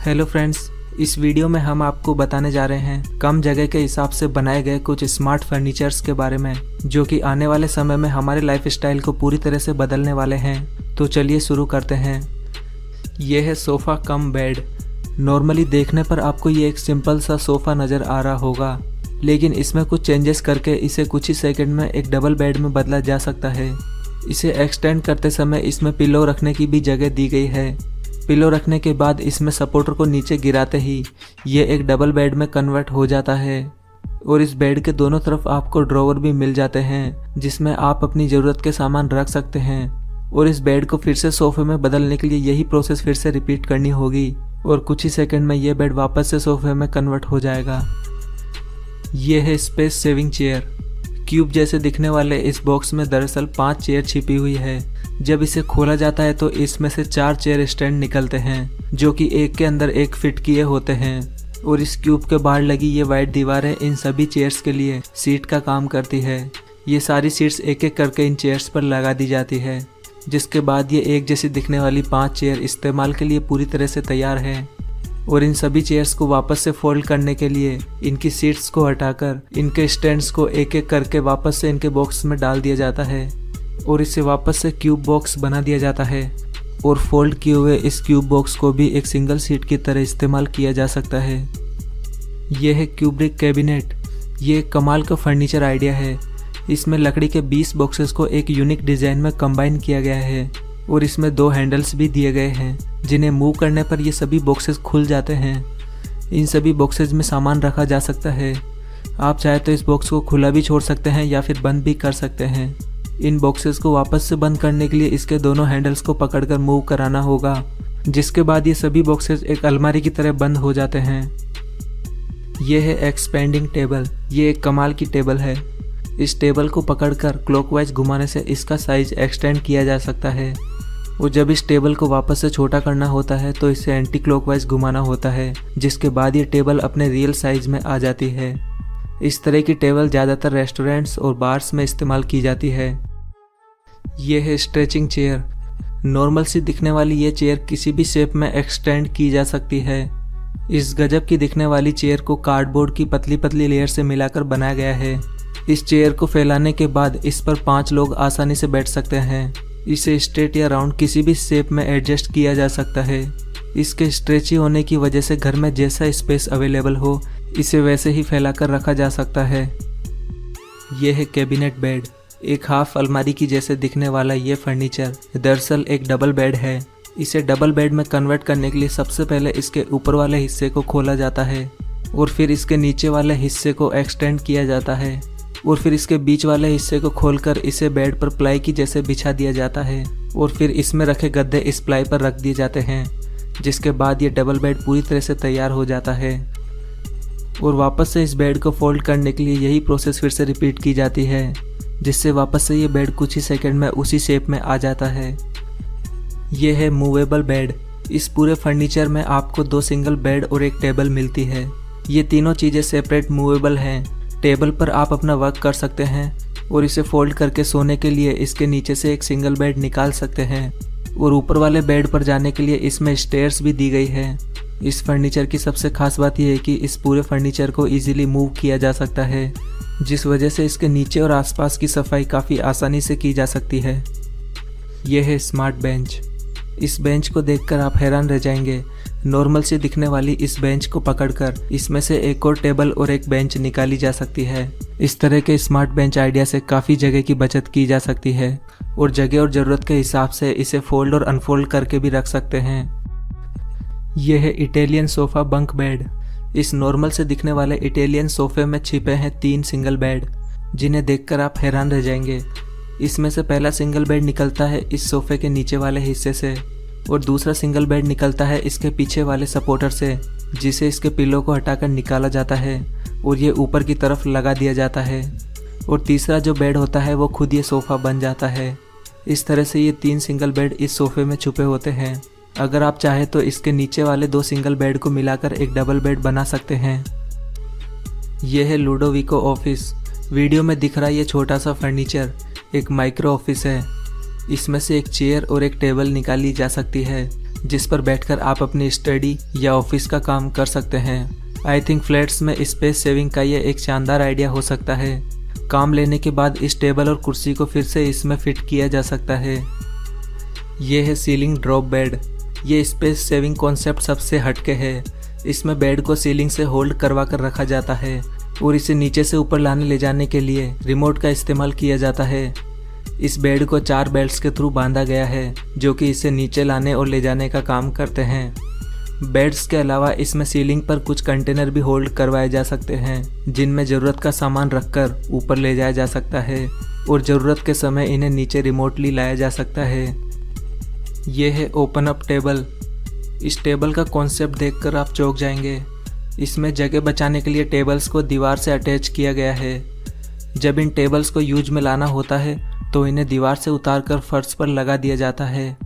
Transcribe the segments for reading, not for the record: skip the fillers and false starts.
Hello friends, इस video में हम आपको बताने जा रहे हैं कम जगह के हिसाब से बनाए गए कुछ स्मार्ट फर्नीचर्स के बारे में, जो कि आने वाले समय में हमारे लाइफस्टाइल को पूरी तरह से बदलने वाले हैं। तो चलिए शुरू करते हैं। यह है सोफ़ा कम बेड। नॉर्मली देखने पर आपको ये एक सिंपल सा सोफ़ा नज़र आ रहा होगा, लेकिन इसमें कुछ चेंजेस करके इसे कुछ ही सेकंड में एक डबल बेड में बदला जा सकता है। इसे एक्सटेंड करते समय इसमें पिलो रखने की भी जगह दी गई है। पिलो रखने के बाद इसमें सपोर्टर को नीचे गिराते ही ये एक डबल बेड में कन्वर्ट हो जाता है और इस बेड के दोनों तरफ आपको ड्रॉवर भी मिल जाते हैं, जिसमें आप अपनी ज़रूरत के सामान रख सकते हैं। और इस बेड को फिर से सोफे में बदलने के लिए यही प्रोसेस फिर से रिपीट करनी होगी और कुछ ही सेकंड में ये बेड वापस से सोफे में कन्वर्ट हो जाएगा। ये है स्पेस सेविंग चेयर। क्यूब जैसे दिखने वाले इस बॉक्स में दरअसल 5 चेयर छिपी हुई है। जब इसे खोला जाता है तो इसमें से 4 चेयर स्टैंड निकलते हैं, जो कि एक के अंदर एक फिट किए होते हैं। और इस क्यूब के बाहर लगी ये वाइट दीवारें इन सभी चेयर्स के लिए सीट का काम करती है। ये सारी सीट्स एक एक करके इन चेयर्स पर लगा दी जाती है, जिसके बाद ये एक जैसी दिखने वाली 5 चेयर इस्तेमाल के लिए पूरी तरह से तैयार है। और इन सभी चेयर्स को वापस से फोल्ड करने के लिए इनकी सीट्स को हटाकर इनके स्टैंड्स को एक एक करके वापस से इनके बॉक्स में डाल दिया जाता है और इसे वापस से क्यूब बॉक्स बना दिया जाता है। और फोल्ड किए हुए इस क्यूब बॉक्स को भी एक सिंगल सीट की तरह इस्तेमाल किया जा सकता है। यह है क्यूब्रिक कैबिनेट। ये एक कमाल का फर्नीचर आइडिया है। इसमें लकड़ी के 20 बॉक्सेस को एक यूनिक डिज़ाइन में कंबाइन किया गया है और इसमें 2 हैंडल्स भी दिए गए हैं, जिन्हें मूव करने पर ये सभी बॉक्सेस खुल जाते हैं। इन सभी बॉक्सेस में सामान रखा जा सकता है। आप चाहे तो इस बॉक्स को खुला भी छोड़ सकते हैं या फिर बंद भी कर सकते हैं। इन बॉक्सेस को वापस से बंद करने के लिए इसके दोनों हैंडल्स को पकड़कर मूव कराना होगा, जिसके बाद ये सभी बॉक्सेस एक अलमारी की तरह बंद हो जाते हैं। यह है एक्सपेंडिंग टेबल। ये एक कमाल की टेबल है। इस टेबल को पकड़कर क्लॉकवाइज घुमाने से इसका साइज एक्सटेंड किया जा सकता है और जब इस टेबल को वापस से छोटा करना होता है तो इसे एंटी क्लॉकवाइज घुमाना होता है, जिसके बाद ये टेबल अपने रियल साइज में आ जाती है। इस तरह की टेबल ज़्यादातर रेस्टोरेंट्स और बार्स में इस्तेमाल की जाती है। यह है स्ट्रेचिंग चेयर। नॉर्मल सी दिखने वाली ये चेयर किसी भी शेप में एक्सटेंड की जा सकती है। इस गजब की दिखने वाली चेयर को कार्डबोर्ड की पतली पतली लेयर से मिलाकर बनाया गया है। इस चेयर को फैलाने के बाद इस पर 5 लोग आसानी से बैठ सकते हैं। इसे स्ट्रेट या राउंड किसी भी शेप में एडजस्ट किया जा सकता है। इसके स्ट्रेची होने की वजह से घर में जैसा स्पेस अवेलेबल हो इसे वैसे ही फैलाकर रखा जा सकता है। यह है कैबिनेट बेड। एक हाफ अलमारी की जैसे दिखने वाला ये फर्नीचर दरअसल एक डबल बेड है। इसे डबल बेड में कन्वर्ट करने के लिए सबसे पहले इसके ऊपर वाले हिस्से को खोला जाता है और फिर इसके नीचे वाले हिस्से को एक्सटेंड किया जाता है और फिर इसके बीच वाले हिस्से को खोलकर इसे बेड पर प्लाई की जैसे बिछा दिया जाता है और फिर इसमें रखे गद्दे इस प्लाई पर रख दिए जाते हैं, जिसके बाद ये डबल बेड पूरी तरह से तैयार हो जाता है। और वापस से इस बेड को फोल्ड करने के लिए यही प्रोसेस फिर से रिपीट की जाती है, जिससे वापस से ये बेड कुछ ही सेकंड में उसी शेप में आ जाता है। ये है मूवेबल बेड। इस पूरे फर्नीचर में आपको 2 सिंगल बेड और एक टेबल मिलती है। ये तीनों चीज़ें सेपरेट मूवेबल हैं। टेबल पर आप अपना वर्क कर सकते हैं और इसे फोल्ड करके सोने के लिए इसके नीचे से एक सिंगल बेड निकाल सकते हैं और ऊपर वाले बेड पर जाने के लिए इसमें स्टेयर्स भी दी गई है। इस फर्नीचर की सबसे खास बात यह है कि इस पूरे फर्नीचर को इजीली मूव किया जा सकता है, जिस वजह से इसके नीचे और आसपास की सफाई काफ़ी आसानी से की जा सकती है। यह है स्मार्ट बेंच। इस बेंच को देखकर आप हैरान रह जाएंगे। नॉर्मल से दिखने वाली इस बेंच को पकड़कर इसमें से एक और टेबल और एक बेंच निकाली जा सकती है। इस तरह के स्मार्ट बेंच आइडिया से काफ़ी जगह की बचत की जा सकती है और जगह और ज़रूरत के हिसाब से इसे फोल्ड और अनफोल्ड करके भी रख सकते हैं। यह है इटालियन सोफ़ा बंक बेड। इस नॉर्मल से दिखने वाले इटालियन सोफ़े में छिपे हैं 3 सिंगल बेड, जिन्हें देखकर आप हैरान रह जाएंगे। इसमें से पहला सिंगल बेड निकलता है इस सोफ़े के नीचे वाले हिस्से से और दूसरा सिंगल बेड निकलता है इसके पीछे वाले सपोर्टर से, जिसे इसके पिलो को हटाकर निकाला जाता है और ये ऊपर की तरफ लगा दिया जाता है। और तीसरा जो बेड होता है वो खुद ये सोफ़ा बन जाता है। इस तरह से ये 3 सिंगल बेड इस सोफ़े में छुपे होते हैं। अगर आप चाहें तो इसके नीचे वाले 2 सिंगल बेड को मिलाकर एक डबल बेड बना सकते हैं। यह है लूडोविको ऑफिस। वीडियो में दिख रहा ये छोटा सा फर्नीचर एक माइक्रो ऑफिस है। इसमें से एक चेयर और एक टेबल निकाली जा सकती है जिस पर बैठकर आप अपनी स्टडी या ऑफिस का काम कर सकते हैं। आई थिंक फ्लैट्स में स्पेस सेविंग का ये एक शानदार आइडिया हो सकता है। काम लेने के बाद इस टेबल और कुर्सी को फिर से इसमें फिट किया जा सकता है। ये है सीलिंग ड्रॉप बेड। ये स्पेस सेविंग कॉन्सेप्ट सबसे हटके है। इसमें बेड को सीलिंग से होल्ड करवा कर रखा जाता है और इसे नीचे से ऊपर लाने ले जाने के लिए रिमोट का इस्तेमाल किया जाता है। इस बेड को 4 बेल्ट्स के थ्रू बांधा गया है जो कि इसे नीचे लाने और ले जाने का काम करते हैं। बेड्स के अलावा इसमें सीलिंग पर कुछ कंटेनर भी होल्ड करवाए जा सकते हैं जिनमें ज़रूरत का सामान रखकर ऊपर ले जाया जा सकता है और ज़रूरत के समय इन्हें नीचे रिमोटली लाया जा सकता है। ये है ओपन अप टेबल। इस टेबल का कॉन्सेप्ट देखकर आप चौंक जाएंगे। इसमें जगह बचाने के लिए टेबल्स को दीवार से अटैच किया गया है। जब इन टेबल्स को यूज में लाना होता है तो इन्हें दीवार से उतारकर फर्श पर लगा दिया जाता है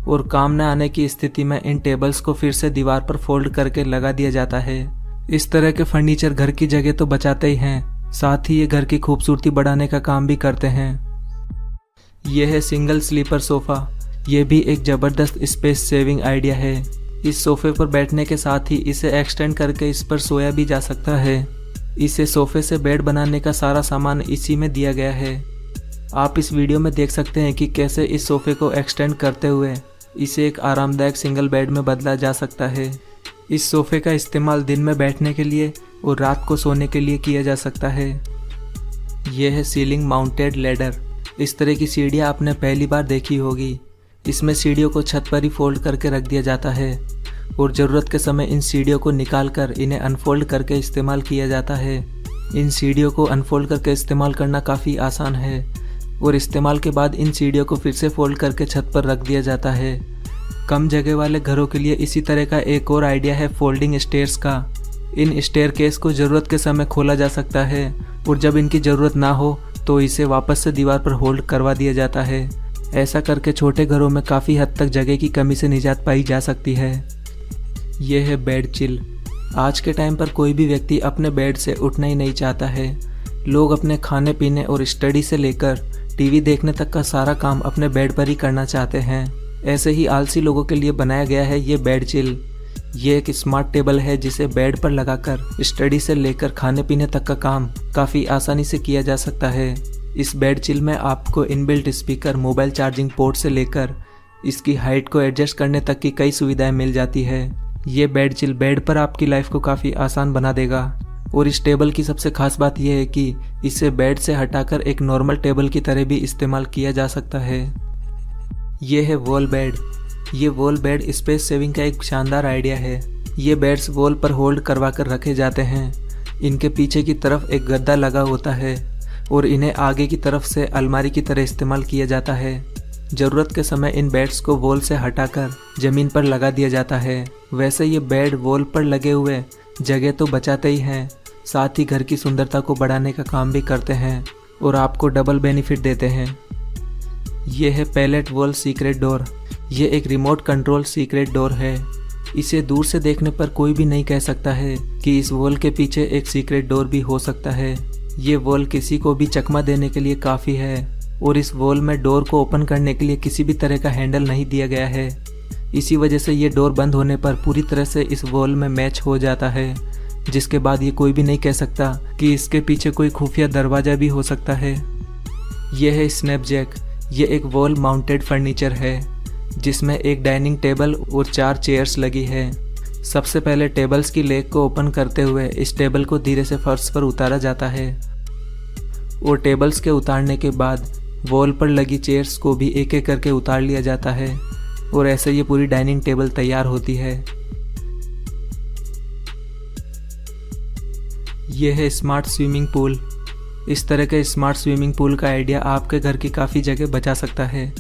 और काम न आने की स्थिति में इन टेबल्स को फिर से दीवार पर फोल्ड करके लगा दिया जाता है। इस तरह के फर्नीचर घर की जगह तो बचाते ही हैं, साथ ही ये घर की खूबसूरती बढ़ाने का काम भी करते हैं। यह है सिंगल स्लीपर सोफ़ा। ये भी एक ज़बरदस्त स्पेस सेविंग आइडिया है। इस सोफे पर बैठने के साथ ही इसे एक्सटेंड करके इस पर सोया भी जा सकता है। इसे सोफे से बेड बनाने का सारा सामान इसी में दिया गया है। आप इस वीडियो में देख सकते हैं कि कैसे इस सोफे को एक्सटेंड करते हुए इसे एक आरामदायक सिंगल बेड में बदला जा सकता है। इस सोफे का इस्तेमाल दिन में बैठने के लिए और रात को सोने के लिए किया जा सकता है। यह है सीलिंग माउंटेड लैडर। इस तरह की सीढ़ियाँ आपने पहली बार देखी होगी। इसमें सीढ़ियों को छत पर ही फोल्ड करके रख दिया जाता है और ज़रूरत के समय इन सीढ़ियों को निकाल कर इन्हें अनफोल्ड करके इस्तेमाल किया जाता है। इन सीढ़ियों को अनफोल्ड करके इस्तेमाल करना काफ़ी आसान है और इस्तेमाल के बाद इन सीढ़ियों को फिर से फोल्ड करके छत पर रख दिया जाता है। कम जगह वाले घरों के लिए इसी तरह का एक और आइडिया है फोल्डिंग स्टेयर्स का। इन स्टेयरकेस को ज़रूरत के समय खोला जा सकता है और जब इनकी ज़रूरत ना हो तो इसे वापस से दीवार पर होल्ड करवा दिया जाता है। ऐसा करके छोटे घरों में काफ़ी हद तक जगह की कमी से निजात पाई जा सकती है। यह है बेड चिल। आज के टाइम पर कोई भी व्यक्ति अपने बेड से उठना ही नहीं चाहता है। लोग अपने खाने पीने और स्टडी से लेकर टीवी देखने तक का सारा काम अपने बेड पर ही करना चाहते हैं। ऐसे ही आलसी लोगों के लिए बनाया गया है ये बेड चिल। ये एक स्मार्ट टेबल है जिसे बेड पर लगाकर स्टडी से लेकर खाने पीने तक का काम काफ़ी आसानी से किया जा सकता है। इस बेड चिल में आपको inbuilt speaker, mobile charging port से लेकर इसकी हाइट को एडजस्ट करने तक की कई सुविधाएं मिल जाती है। ये बेड चिल बेड पर आपकी लाइफ को काफ़ी आसान बना देगा और इस टेबल की सबसे खास बात यह है कि इसे बेड से हटाकर एक नॉर्मल टेबल की तरह भी इस्तेमाल किया जा सकता है। यह है वॉल बेड। ये वॉल बेड स्पेस सेविंग का एक शानदार आइडिया है। ये बेड्स वॉल पर होल्ड करवा कर रखे जाते हैं। इनके पीछे की तरफ एक गद्दा लगा होता है और इन्हें आगे की तरफ से अलमारी की तरह इस्तेमाल किया जाता है। ज़रूरत के समय इन बेड्स को वॉल से हटाकर ज़मीन पर लगा दिया जाता है। वैसे ये बेड वॉल पर लगे हुए जगह तो बचाते ही हैं, साथ ही घर की सुंदरता को बढ़ाने का काम भी करते हैं और आपको डबल बेनिफिट देते हैं। ये है पैलेट वॉल सीक्रेट डोर। ये एक रिमोट कंट्रोल सीक्रेट डोर है। इसे दूर से देखने पर कोई भी नहीं कह सकता है कि इस वॉल के पीछे एक सीक्रेट डोर भी हो सकता है। ये वॉल किसी को भी चकमा देने के लिए काफ़ी है और इस वॉल में डोर को ओपन करने के लिए किसी भी तरह का हैंडल नहीं दिया गया है। इसी वजह से ये डोर बंद होने पर पूरी तरह से इस वॉल में मैच हो जाता है, जिसके बाद ये कोई भी नहीं कह सकता कि इसके पीछे कोई खुफिया दरवाज़ा भी हो सकता है। यह है स्नैपजैक। ये एक वॉल माउंटेड फर्नीचर है जिसमें एक डाइनिंग टेबल और 4 चेयर्स लगी है। सबसे पहले टेबल्स की लेग को ओपन करते हुए इस टेबल को धीरे से फर्श पर उतारा जाता है और टेबल्स के उतारने के बाद वॉल पर लगी चेयर्स को भी एक एक करके उतार लिया जाता है और ऐसे ये पूरी डाइनिंग टेबल तैयार होती है। यह है स्मार्ट स्विमिंग पूल। इस तरह के स्मार्ट स्विमिंग पूल का आइडिया आपके घर की काफ़ी जगह बचा सकता है।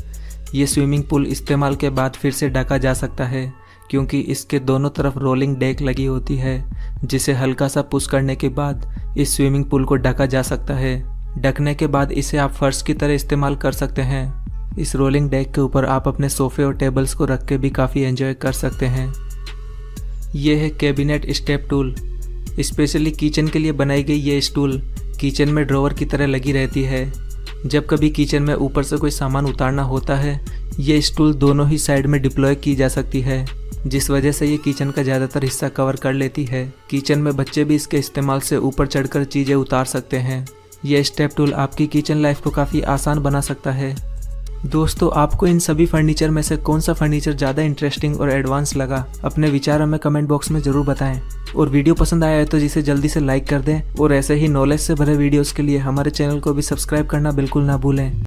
ये स्विमिंग पूल इस्तेमाल के बाद फिर से ढका जा सकता है क्योंकि इसके दोनों तरफ रोलिंग डेक लगी होती है, जिसे हल्का सा पुश करने के बाद इस स्विमिंग पूल को ढका जा सकता है। ढकने के बाद इसे आप फर्श की तरह इस्तेमाल कर सकते हैं। इस रोलिंग डेक के ऊपर आप अपने सोफ़े और टेबल्स को रख के भी काफ़ी एंजॉय कर सकते हैं। यह है cabinet step tool. Specially kitchen के लिए बनाई गई ये स्टूल किचन में ड्रॉवर की तरह लगी रहती है। जब कभी किचन में ऊपर से कोई सामान उतारना होता है ये स्टूल दोनों ही साइड में डिप्लॉय की जा सकती है, जिस वजह से ये किचन का ज़्यादातर हिस्सा कवर कर लेती है। किचन में बच्चे भी इसके इस्तेमाल से ऊपर चढ़कर चीज़ें उतार सकते हैं। यह स्टेप टूल आपकी किचन लाइफ को काफ़ी आसान बना सकता है। दोस्तों, आपको इन सभी फर्नीचर में से कौन सा फर्नीचर ज़्यादा इंटरेस्टिंग और एडवांस लगा, अपने विचार हमें कमेंट बॉक्स में ज़रूर बताएं। और वीडियो पसंद आया है तो जिसे जल्दी से लाइक कर दें और ऐसे ही नॉलेज से भरे वीडियोस के लिए हमारे चैनल को भी सब्सक्राइब करना बिल्कुल ना भूलें।